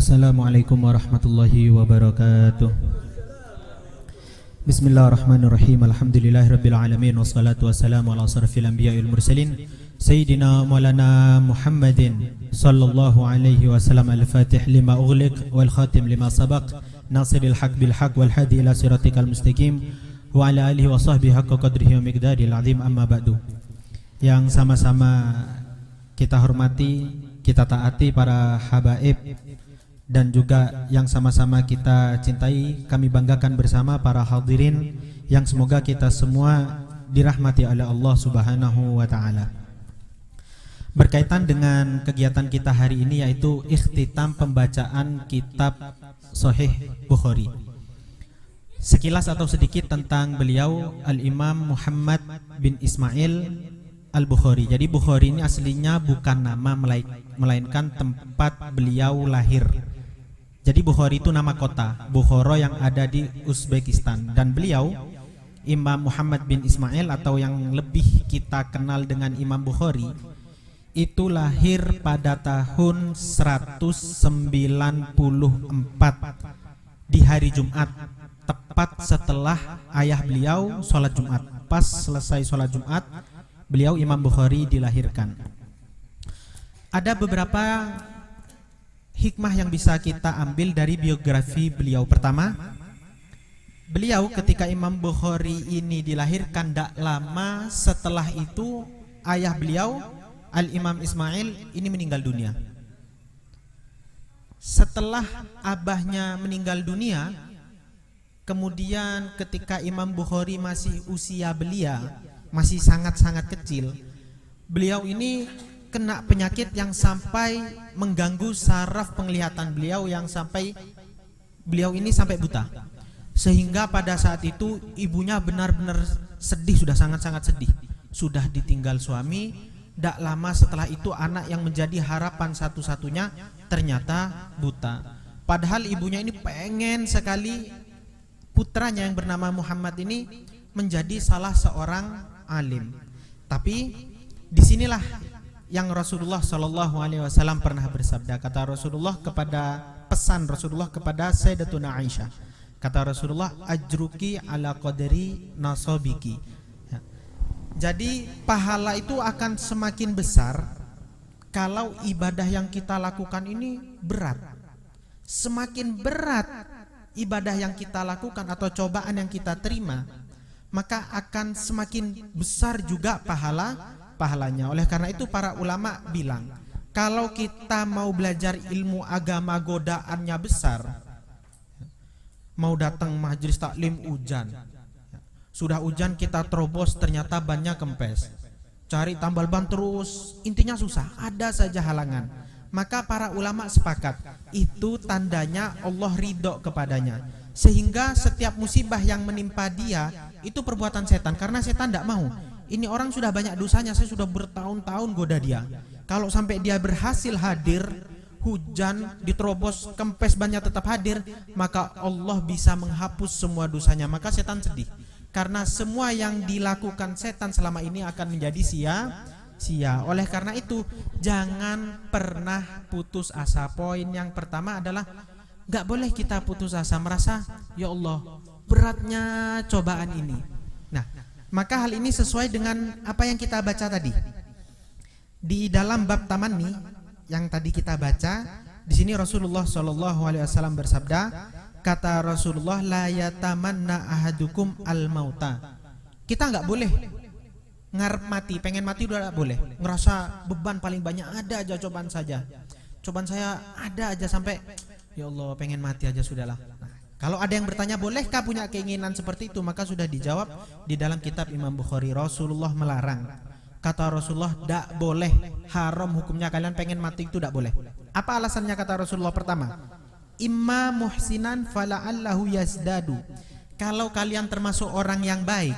Assalamualaikum warahmatullahi wabarakatuh. Bismillahirrahmanirrahim. Alhamdulillahirabbil alamin wassalatu wassalamu ala asrofil anbiya'il mursalin sayyidina maulana Muhammadin sallallahu alaihi wasallam. Al-Fatih lima ughliq wal khatim lima sabaq nasiril haq bil haq wal hadi ila siratikal mustaqim wa ala alihi wa sahbihi haqqa qadrihi wa miqdaril azim, amma ba'du. Yang sama-sama kita hormati, kita taati para habaib, dan juga yang sama-sama kita cintai, kami banggakan bersama para hadirin yang semoga kita semua dirahmati oleh Allah Subhanahu wa taala. Berkaitan dengan kegiatan kita hari ini, yaitu ikhtitam pembacaan kitab Sahih Bukhari. Sekilas atau sedikit tentang beliau, Al-Imam Muhammad bin Ismail Al-Bukhari. Jadi Bukhari ini aslinya bukan nama, melainkan tempat beliau lahir. Jadi Bukhari itu nama kota Bukhara yang ada di Uzbekistan. Dan beliau Imam Muhammad bin Ismail, atau yang lebih kita kenal dengan Imam Bukhari, itu lahir pada tahun 194 di hari Jumat, tepat setelah ayah beliau sholat Jumat. Pas selesai sholat Jumat, beliau Imam Bukhari dilahirkan. Ada beberapa hikmah yang bisa kita ambil dari biografi beliau. Pertama, beliau ketika Imam Bukhari ini dilahirkan, tidak lama setelah itu ayah beliau Al-Imam Ismail ini meninggal dunia. Setelah abahnya meninggal dunia, kemudian ketika Imam Bukhari masih usia belia, masih sangat-sangat kecil, beliau ini kena penyakit yang sampai mengganggu saraf penglihatan beliau, yang sampai beliau ini sampai buta. Sehingga pada saat itu ibunya benar-benar sedih, sudah sangat-sangat sedih. Sudah ditinggal suami. Tidak lama setelah itu anak yang menjadi harapan satu-satunya ternyata buta. Padahal ibunya ini pengen sekali putranya yang bernama Muhammad ini menjadi salah seorang alim. Tapi disinilah yang Rasulullah Shallallahu Alaihi Wasallam pernah bersabda. Kata Rasulullah pesan Rasulullah kepada Sayyidatuna Aisyah. Kata Rasulullah, ajruki ala qadri nasabiki. Ya. Jadi pahala itu akan semakin besar kalau ibadah yang kita lakukan ini berat. Semakin berat ibadah yang kita lakukan atau cobaan yang kita terima, maka akan semakin besar juga pahalanya. Oleh karena itu para ulama bilang, kalau kita mau belajar ilmu agama godaannya besar, mau datang majelis taklim hujan, sudah hujan kita terobos ternyata bannya kempes, cari tambal ban terus, intinya susah, ada saja halangan. Maka para ulama sepakat itu tandanya Allah ridho kepadanya, sehingga setiap musibah yang menimpa dia itu perbuatan setan, karena setan tidak mau. Ini orang sudah banyak dosanya, saya sudah bertahun-tahun goda dia. Kalau sampai dia berhasil hadir, hujan diterobos, kempes banyak tetap hadir, maka Allah bisa menghapus semua dosanya. Maka setan sedih, karena semua yang dilakukan setan selama ini akan menjadi sia-sia. Oleh karena itu jangan pernah putus asa. Poin yang pertama adalah gak boleh kita putus asa, merasa ya Allah beratnya cobaan ini. Nah, maka hal ini sesuai dengan apa yang kita baca tadi di dalam bab tamanni yang tadi kita baca. Di sini Rasulullah Shallallahu Alaihi Wasallam bersabda, kata Rasulullah, la yatamanna ahadukum al mauta. Kita nggak boleh ngarep mati, pengen mati udah boleh. Ngerasa beban paling banyak, ada aja cobaan saja. Cobaan saya ada aja sampai ya Allah pengen mati aja sudahlah. Kalau ada yang bertanya bolehkah punya keinginan seperti itu, maka sudah dijawab di dalam kitab Imam Bukhari. Rasulullah melarang. Kata Rasulullah, tidak boleh, haram hukumnya, kalian pengen mati itu tidak boleh. Apa alasannya kata Rasulullah? Pertama, imma muhsinan fala'allahu yazdadu. Kalau kalian termasuk orang yang baik,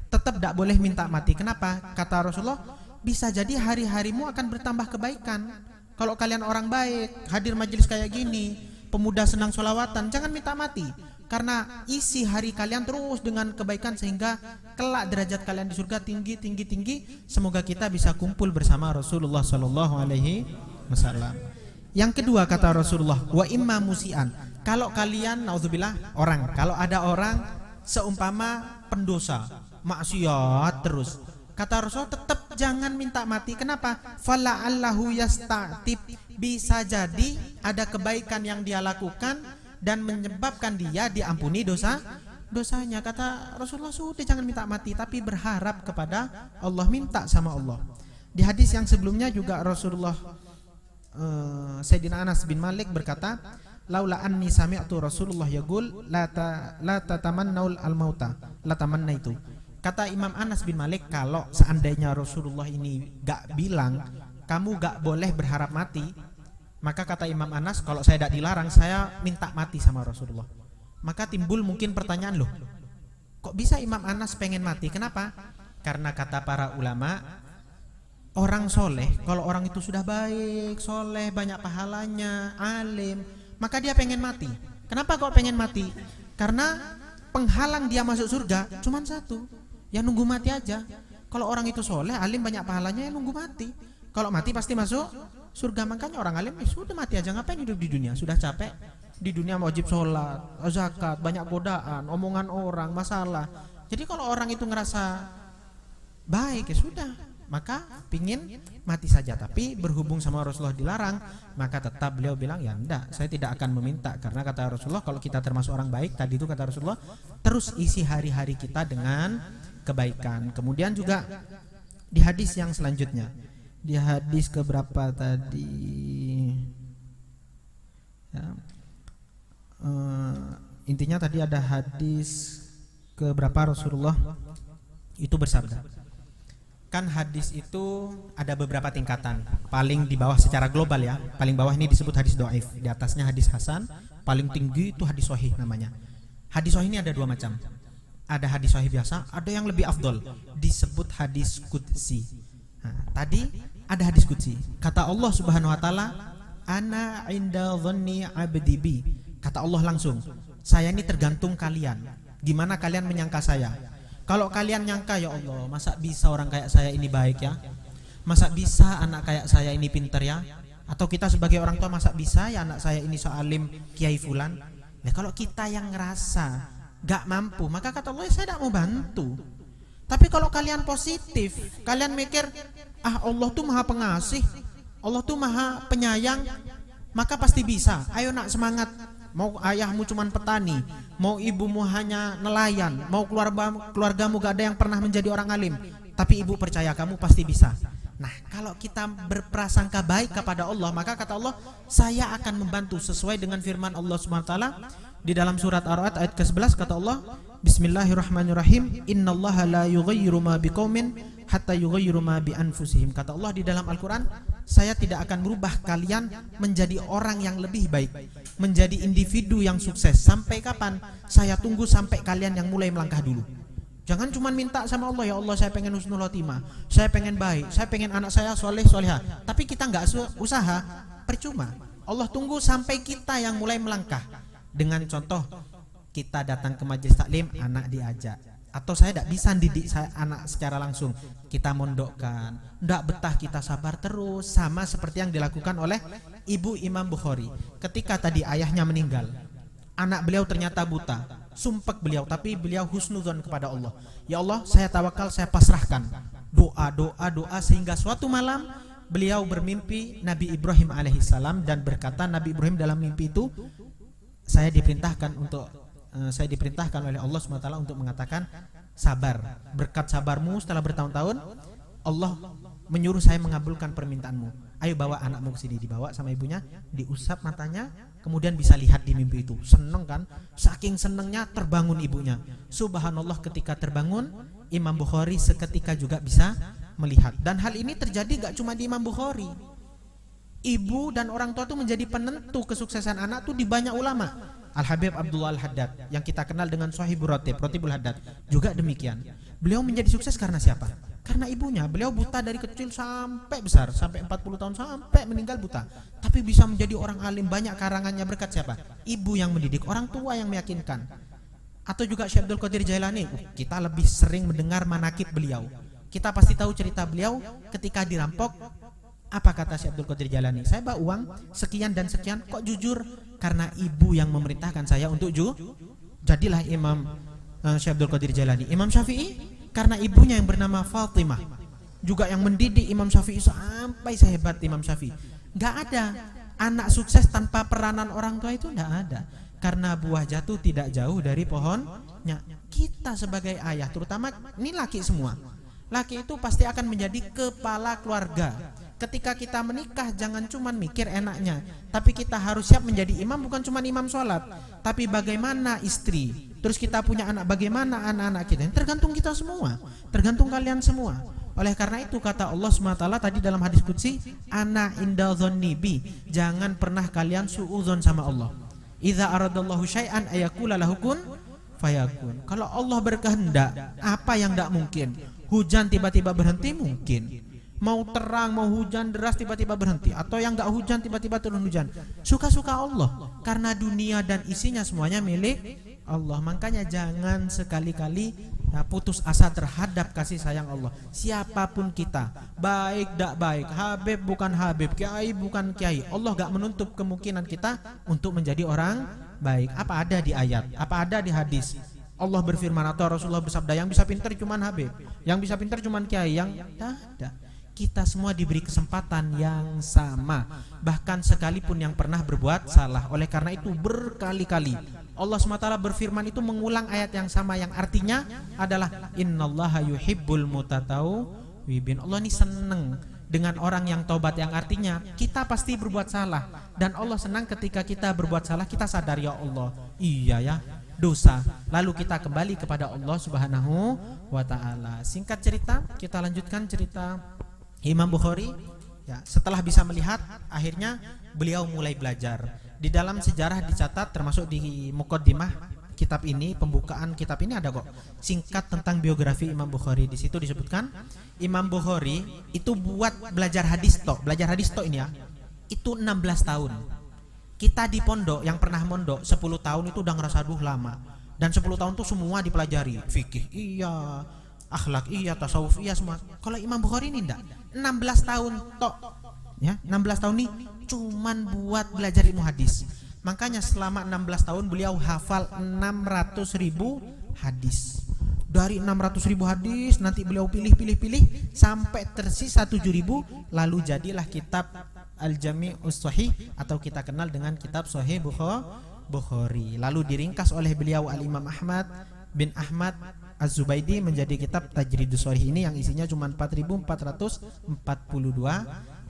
tetap tidak boleh minta mati. Kenapa? Kata Rasulullah, bisa jadi hari-harimu akan bertambah kebaikan. Kalau kalian orang baik, hadir majelis kayak gini, pemuda senang sholawatan, jangan minta mati, karena isi hari kalian terus dengan kebaikan, sehingga kelak derajat kalian di surga tinggi. Semoga kita bisa kumpul bersama Rasulullah Sallallahu Alaihi Wasallam. Yang kedua kata Rasulullah, wa imma musian. Kalau kalian naudzubillah kalau ada orang seumpama pendosa, maksiat terus, kata Rasul tetap jangan minta mati. Kenapa? Fala allahu yastatib, bisa jadi ada kebaikan yang dia lakukan dan menyebabkan dia diampuni dosanya. Kata Rasulullah, sudah jangan minta mati, tapi berharap kepada Allah, minta sama Allah. Di hadis yang sebelumnya juga Rasulullah Sayyidina Anas bin Malik berkata, laula anni sami'tu Rasulullah yaqul la tatamannaul al-mauta la tamannaitu. Kata Imam Anas bin Malik, kalau seandainya Rasulullah ini gak bilang kamu gak boleh berharap mati, maka kata Imam Anas, kalau saya tidak dilarang, saya minta mati sama Rasulullah. Maka timbul mungkin pertanyaan, loh kok bisa Imam Anas pengen mati? Kenapa? Karena kata para ulama, orang soleh, kalau orang itu sudah baik, soleh, banyak pahalanya, alim, maka dia pengen mati. Kenapa kok pengen mati? Karena penghalang dia masuk surga cuma satu, ya nunggu mati aja. Kalau orang itu soleh, alim, banyak pahalanya, ya nunggu mati. Kalau mati pasti masuk surga. Makanya orang alim, sudah mati aja, ngapain hidup di dunia? Sudah capek di dunia, wajib sholat, zakat, banyak godaan, omongan orang, masalah. Jadi kalau orang itu ngerasa baik, ya sudah, maka pingin mati saja. Tapi berhubung sama Rasulullah dilarang, maka tetap beliau bilang, ya enggak, saya tidak akan meminta. Karena kata Rasulullah, kalau kita termasuk orang baik, tadi itu kata Rasulullah, terus isi hari-hari kita dengan kebaikan. Kemudian juga di hadis yang selanjutnya, di hadis keberapa tadi ya, intinya tadi ada hadis keberapa Rasulullah itu bersabda. Kan hadis itu ada beberapa tingkatan. Paling di bawah secara global ya, paling bawah ini disebut hadis do'if, di atasnya hadis hasan, paling tinggi itu hadis sahih namanya. Hadis sahih ini ada dua macam. Ada hadis sahih biasa, ada yang lebih afdol, disebut hadis qudsi. Nah, tadi ada hadis qudsi. Kata Allah Subhanahu wa taala, ana inda dhanni 'abdi bi. Kata Allah langsung, saya ini tergantung kalian. Gimana kalian menyangka saya? Kalau kalian nyangka, ya Allah, masa bisa orang kayak saya ini baik ya? Masa bisa anak kayak saya ini pintar ya? Atau kita sebagai orang tua, masa bisa ya anak saya ini sealim Kiai Fulan? Nah, kalau kita yang ngerasa gak mampu, maka kata Allah, saya tidak mau bantu. Tapi kalau kalian positif, kalian mikir, Allah tuh maha pengasih, Allah tuh maha penyayang, maka pasti bisa. Ayo nak, semangat. Mau ayahmu cuman petani, mau ibumu hanya nelayan, mau keluargamu gak ada yang pernah menjadi orang alim, tapi ibu percaya kamu pasti bisa. Nah, kalau kita berprasangka baik kepada Allah, maka kata Allah, saya akan membantu sesuai dengan firman Allah Subhanahu wa taala di dalam surat Ar-Ra'd ayat ke-11. Kata Allah, Bismillahirrahmanirrahim, innallaha la yughayyiru ma biqaumin hatta yughayyiru ma bi anfusihim. Kata Allah di dalam Al-Qur'an, saya tidak akan merubah kalian menjadi orang yang lebih baik, menjadi individu yang sukses. Sampai kapan? Saya tunggu sampai kalian yang mulai melangkah dulu. Jangan cuma minta sama Allah, ya Allah saya pengen husnul khotimah, saya pengen baik, saya pengen anak saya soleh solehah, tapi kita nggak usaha, percuma. Allah tunggu sampai kita yang mulai melangkah. Dengan contoh, kita datang ke majelis taklim, anak diajak, atau saya tidak bisa didik anak secara langsung, kita mondokkan, tidak betah, kita sabar terus. Sama seperti yang dilakukan oleh ibu Imam Bukhari ketika tadi ayahnya meninggal, anak beliau ternyata buta, sumpek beliau, tapi beliau husnudzon kepada Allah, ya Allah saya tawakal, saya pasrahkan, doa sehingga suatu malam beliau bermimpi Nabi Ibrahim alaihissalam dan berkata, Nabi Ibrahim dalam mimpi itu, saya diperintahkan oleh Allah SWT untuk mengatakan sabar. Berkat sabarmu setelah bertahun-tahun, Allah menyuruh saya mengabulkan permintaanmu. Ayo bawa anakmu ke sini. Dibawa sama ibunya, diusap matanya, kemudian bisa lihat di mimpi itu. Seneng kan? Saking senengnya terbangun ibunya. Subhanallah, ketika terbangun, Imam Bukhari seketika juga bisa melihat. Dan hal ini terjadi gak cuma di Imam Bukhari. Ibu dan orang tua itu menjadi penentu kesuksesan anak tuh di banyak ulama. Al-Habib Abdullah Al-Haddad yang kita kenal dengan Shahibul Rotibul Haddad juga demikian. Beliau menjadi sukses karena siapa? Karena ibunya. Beliau buta dari kecil sampai besar, sampai 40 tahun, sampai meninggal buta, tapi bisa menjadi orang alim, banyak karangannya berkat siapa? Ibu yang mendidik, orang tua yang meyakinkan. Atau juga Syekh Abdul Qadir Jailani, kita lebih sering mendengar manakib beliau. Kita pasti tahu cerita beliau ketika dirampok Apa kata Syekh Abdul Qadir Jalani? Saya bawa uang sekian dan sekian, kok jujur? Karena ibu yang memerintahkan saya untuk jadilah Imam Syekh Abdul Qadir Jalani. Imam Syafi'i karena ibunya yang bernama Fatimah, juga yang mendidik Imam Syafi'i sampai sehebat Imam Syafi'i. Gak ada anak sukses tanpa peranan orang tua, itu gak ada. Karena buah jatuh tidak jauh dari pohonnya. Kita sebagai ayah, terutama ini laki semua, laki itu pasti akan menjadi kepala keluarga. Ketika kita menikah, jangan cuma mikir enaknya, tapi kita harus siap menjadi imam. Bukan cuma imam sholat, tapi bagaimana istri. Terus kita punya anak, bagaimana anak-anak kita. Tergantung kita semua, tergantung kalian semua. Oleh karena itu kata Allah SWT tadi dalam hadis qudsi, ana inda dzanni bi, jangan pernah kalian suudzon sama Allah. Idza aradallahu syai'an ayaqula lahu kun fayakun. Kalau Allah berkehendak, apa yang tidak mungkin? Hujan tiba-tiba berhenti mungkin. Mau terang, mau hujan deras tiba-tiba berhenti, atau yang enggak hujan tiba-tiba turun hujan. Suka-suka Allah, karena dunia dan isinya semuanya milik Allah. Makanya jangan sekali-kali putus asa terhadap kasih sayang Allah. Siapapun kita, baik tak baik, Habib bukan Habib, Kiai bukan Kiai, Allah enggak menutup kemungkinan kita untuk menjadi orang baik. Apa ada di ayat, apa ada di hadis? Allah berfirman atau Rasulullah bersabda, yang bisa pintar cuman Habib, yang bisa pintar cuman Kiai, yang ada. Kita semua diberi kesempatan yang sama, bahkan sekalipun yang pernah berbuat salah. Oleh karena itu berkali-kali Allah SWT berfirman itu mengulang ayat yang sama, yang artinya adalah innallaha yuhibbul mutatawwibin. Allah ini senang dengan orang yang taubat, yang artinya kita pasti berbuat salah, dan Allah senang ketika kita berbuat salah kita sadar, ya Allah, iya ya, dosa, lalu kita kembali kepada Allah Subhanahu wa ta'ala. Singkat cerita, kita lanjutkan cerita Imam Bukhari. Ya, setelah bisa melihat, akhirnya beliau mulai belajar. Di dalam sejarah dicatat, termasuk di muqaddimah kitab ini, pembukaan kitab ini ada kok singkat tentang biografi Imam Bukhari. Di situ disebutkan Imam Bukhari itu buat belajar hadis tok ini ya, itu 16 tahun. Kita di pondok yang pernah mondok 10 tahun itu udah ngerasa aduh lama. Dan 10 tahun itu semua dipelajari, fikih iya, akhlak iya, tasawuf iya, semua. Kalau Imam Bukhari ini enggak, 16 tahun tok ya, 16 tahun ini cuman buat belajar ilmu hadis. Makanya selama 16 tahun beliau hafal 600.000 hadis. Dari 600.000 hadis nanti beliau pilih sampai tersisa 7.000, lalu jadilah kitab Al-Jami'us Shahih atau kita kenal dengan kitab Sahih Bukhari. Lalu diringkas oleh beliau Al-Imam Ahmad bin Ahmad Az-Zubaidi menjadi kitab Tajridus Shahih ini yang isinya cuma 4.442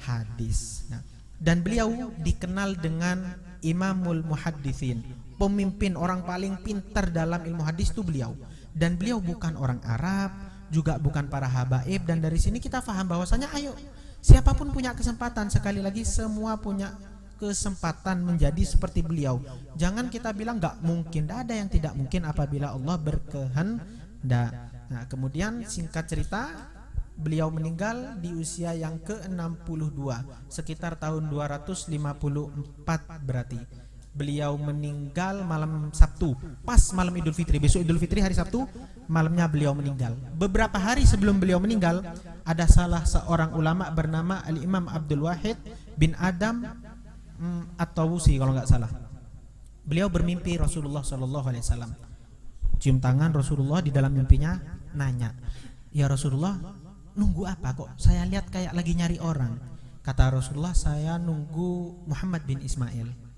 hadis. Nah, dan beliau dikenal dengan Imamul Muhadditsin, pemimpin orang paling pintar dalam ilmu hadis itu beliau. Dan beliau bukan orang Arab, juga bukan para habaib. Dan dari sini kita paham bahwasanya ayo, siapapun punya kesempatan, sekali lagi semua punya kesempatan menjadi seperti beliau. Jangan kita bilang nggak mungkin, tidak ada yang tidak mungkin apabila Allah berkehendak. Nah, kemudian singkat cerita, beliau meninggal di usia yang ke-62, sekitar tahun 254 berarti. Beliau meninggal malam Sabtu, pas malam Idul Fitri. Besok Idul Fitri hari Sabtu, malamnya beliau meninggal. Beberapa hari sebelum beliau meninggal, ada salah seorang ulama bernama Al-Imam Abdul Wahid bin Adam At-Tawusi kalau nggak salah. Beliau bermimpi Rasulullah SAW, cium tangan Rasulullah, di dalam mimpinya nanya, ya Rasulullah, nunggu apa kok saya lihat kayak lagi nyari orang? Kata Rasulullah, saya nunggu Muhammad bin Ismail.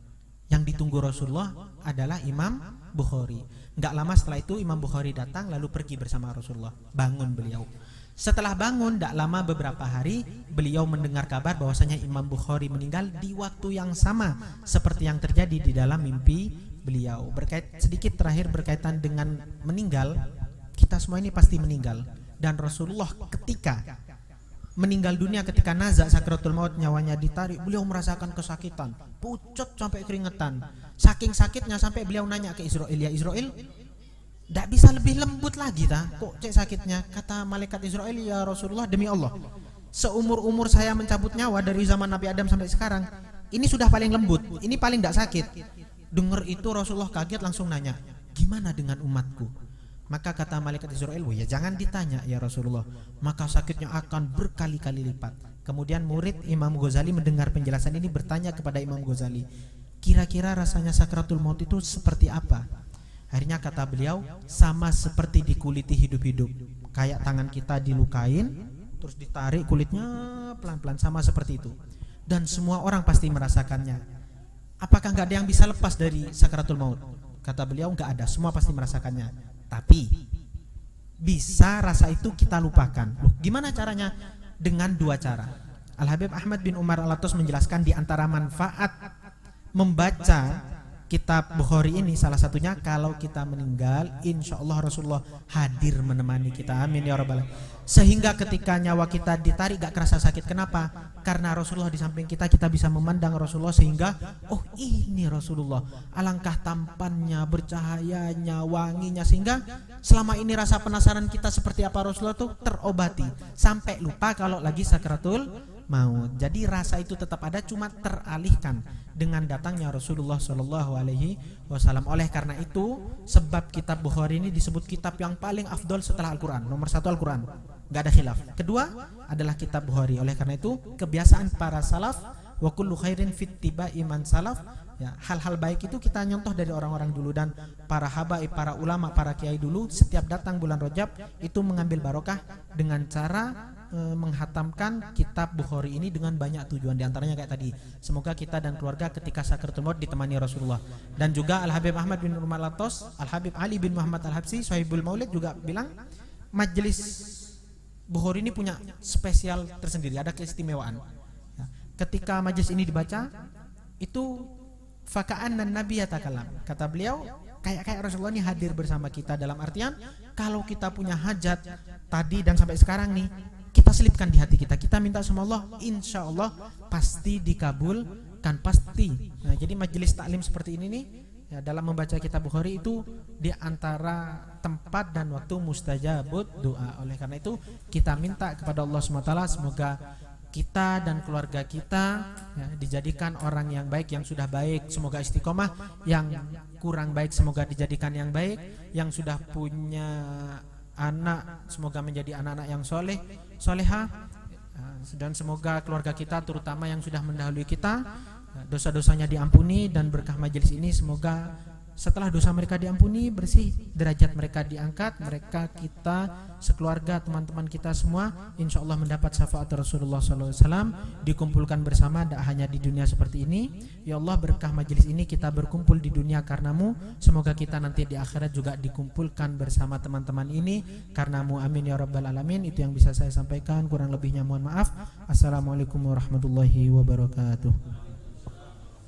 Yang ditunggu Rasulullah adalah Imam Bukhari. Enggak lama setelah itu Imam Bukhari datang lalu pergi bersama Rasulullah. Bangun beliau. Setelah bangun enggak lama, beberapa hari, beliau mendengar kabar bahwasanya Imam Bukhari meninggal di waktu yang sama seperti yang terjadi di dalam mimpi beliau. Sedikit terakhir berkaitan dengan meninggal, kita semua ini pasti meninggal. Dan Rasulullah ketika meninggal dunia, ketika nazak sakratul maut, nyawanya ditarik, beliau merasakan kesakitan, pucat sampai keringetan. Saking sakitnya sampai beliau nanya ke Israel, ya Israel, tidak bisa lebih lembut lagi kok cek sakitnya? Kata malaikat Israel, ya Rasulullah, demi Allah, seumur-umur saya mencabut nyawa dari zaman Nabi Adam sampai sekarang, ini sudah paling lembut, ini paling tidak sakit. Dengar itu Rasulullah kaget, langsung nanya, gimana dengan umatku? Maka kata malaikat Israel, ya jangan ditanya ya Rasulullah, maka sakitnya akan berkali-kali lipat. Kemudian murid Imam Ghazali mendengar penjelasan ini bertanya kepada Imam Ghazali, kira-kira rasanya sakratul maut itu seperti apa? Akhirnya kata beliau, sama seperti dikuliti hidup-hidup. Kayak tangan kita dilukain, terus ditarik kulitnya pelan-pelan, sama seperti itu. Dan semua orang pasti merasakannya. Apakah nggak ada yang bisa lepas dari sakratul maut? Kata beliau, nggak ada, semua pasti merasakannya. Tapi bisa rasa itu kita lupakan. Loh, gimana caranya? Dengan dua cara. Al-Habib Ahmad bin Umar Al-Attas menjelaskan di antara manfaat membaca kitab Bukhari ini, salah satunya kalau kita meninggal, insya Allah Rasulullah hadir menemani kita. Amin ya rabbal alamin. Sehingga ketika nyawa kita ditarik gak kerasa sakit. Kenapa? Karena Rasulullah di samping kita, kita bisa memandang Rasulullah sehingga oh ini Rasulullah, alangkah tampannya, bercahayanya, wanginya, sehingga selama ini rasa penasaran kita seperti apa Rasulullah tuh terobati sampai lupa kalau lagi sakratul maut. Jadi rasa itu tetap ada, cuma teralihkan dengan datangnya Rasulullah Shallallahu Alaihi Wasallam. Oleh karena itu, sebab kitab Bukhari ini disebut kitab yang paling afdol setelah Al-Quran. Nomor satu Al-Quran, nggak ada khilaf. Kedua adalah kitab Bukhari. Oleh karena itu, kebiasaan para salaf, wa kullu khairin fit tiba iman salaf. Ya, hal-hal baik itu kita nyontoh dari orang-orang dulu, dan para habaib, para ulama, para kiai dulu setiap datang bulan Rajab itu mengambil barokah dengan cara menghatamkan kitab Bukhari ini dengan banyak tujuan. Di antaranya kayak tadi, semoga kita dan keluarga ketika sakratul maut ditemani Rasulullah. Dan juga Al-Habib Ahmad bin Umar Al-Attas, Al-Habib Ali bin Muhammad Al-Habsyi Sahibul Maulid juga bilang majelis Bukhari ini punya spesial tersendiri, ada keistimewaan. Ketika majelis ini dibaca itu faka'anna Nabi yatakalam. Kata beliau, kayak Rasulullah ini hadir bersama kita, dalam artian kalau kita punya hajat tadi dan sampai sekarang nih, kita selipkan di hati kita, kita minta sama Allah, insya Allah pasti dikabulkan, pasti. Nah, jadi majelis taklim seperti ini nih, ya, dalam membaca kitab Bukhari itu di antara tempat dan waktu mustajabut doa. Oleh karena itu kita minta kepada Allah SWT semoga kita dan keluarga kita ya, dijadikan orang yang baik, yang sudah baik semoga istiqomah, yang kurang baik semoga dijadikan yang baik, yang sudah punya anak semoga menjadi anak-anak yang soleha, dan semoga keluarga kita terutama yang sudah mendahului kita dosa-dosanya diampuni, dan berkah majelis ini semoga setelah dosa mereka diampuni, bersih, derajat mereka diangkat, mereka, kita, sekeluarga, teman-teman kita semua insya Allah mendapat syafaat Rasulullah SAW, dikumpulkan bersama tak hanya di dunia seperti ini. Ya Allah, berkah majelis ini kita berkumpul di dunia karenamu, semoga kita nanti di akhirat juga dikumpulkan bersama teman-teman ini karenamu. Amin ya rabbal alamin. Itu yang bisa saya sampaikan, kurang lebihnya mohon maaf. Assalamualaikum warahmatullahi wabarakatuh.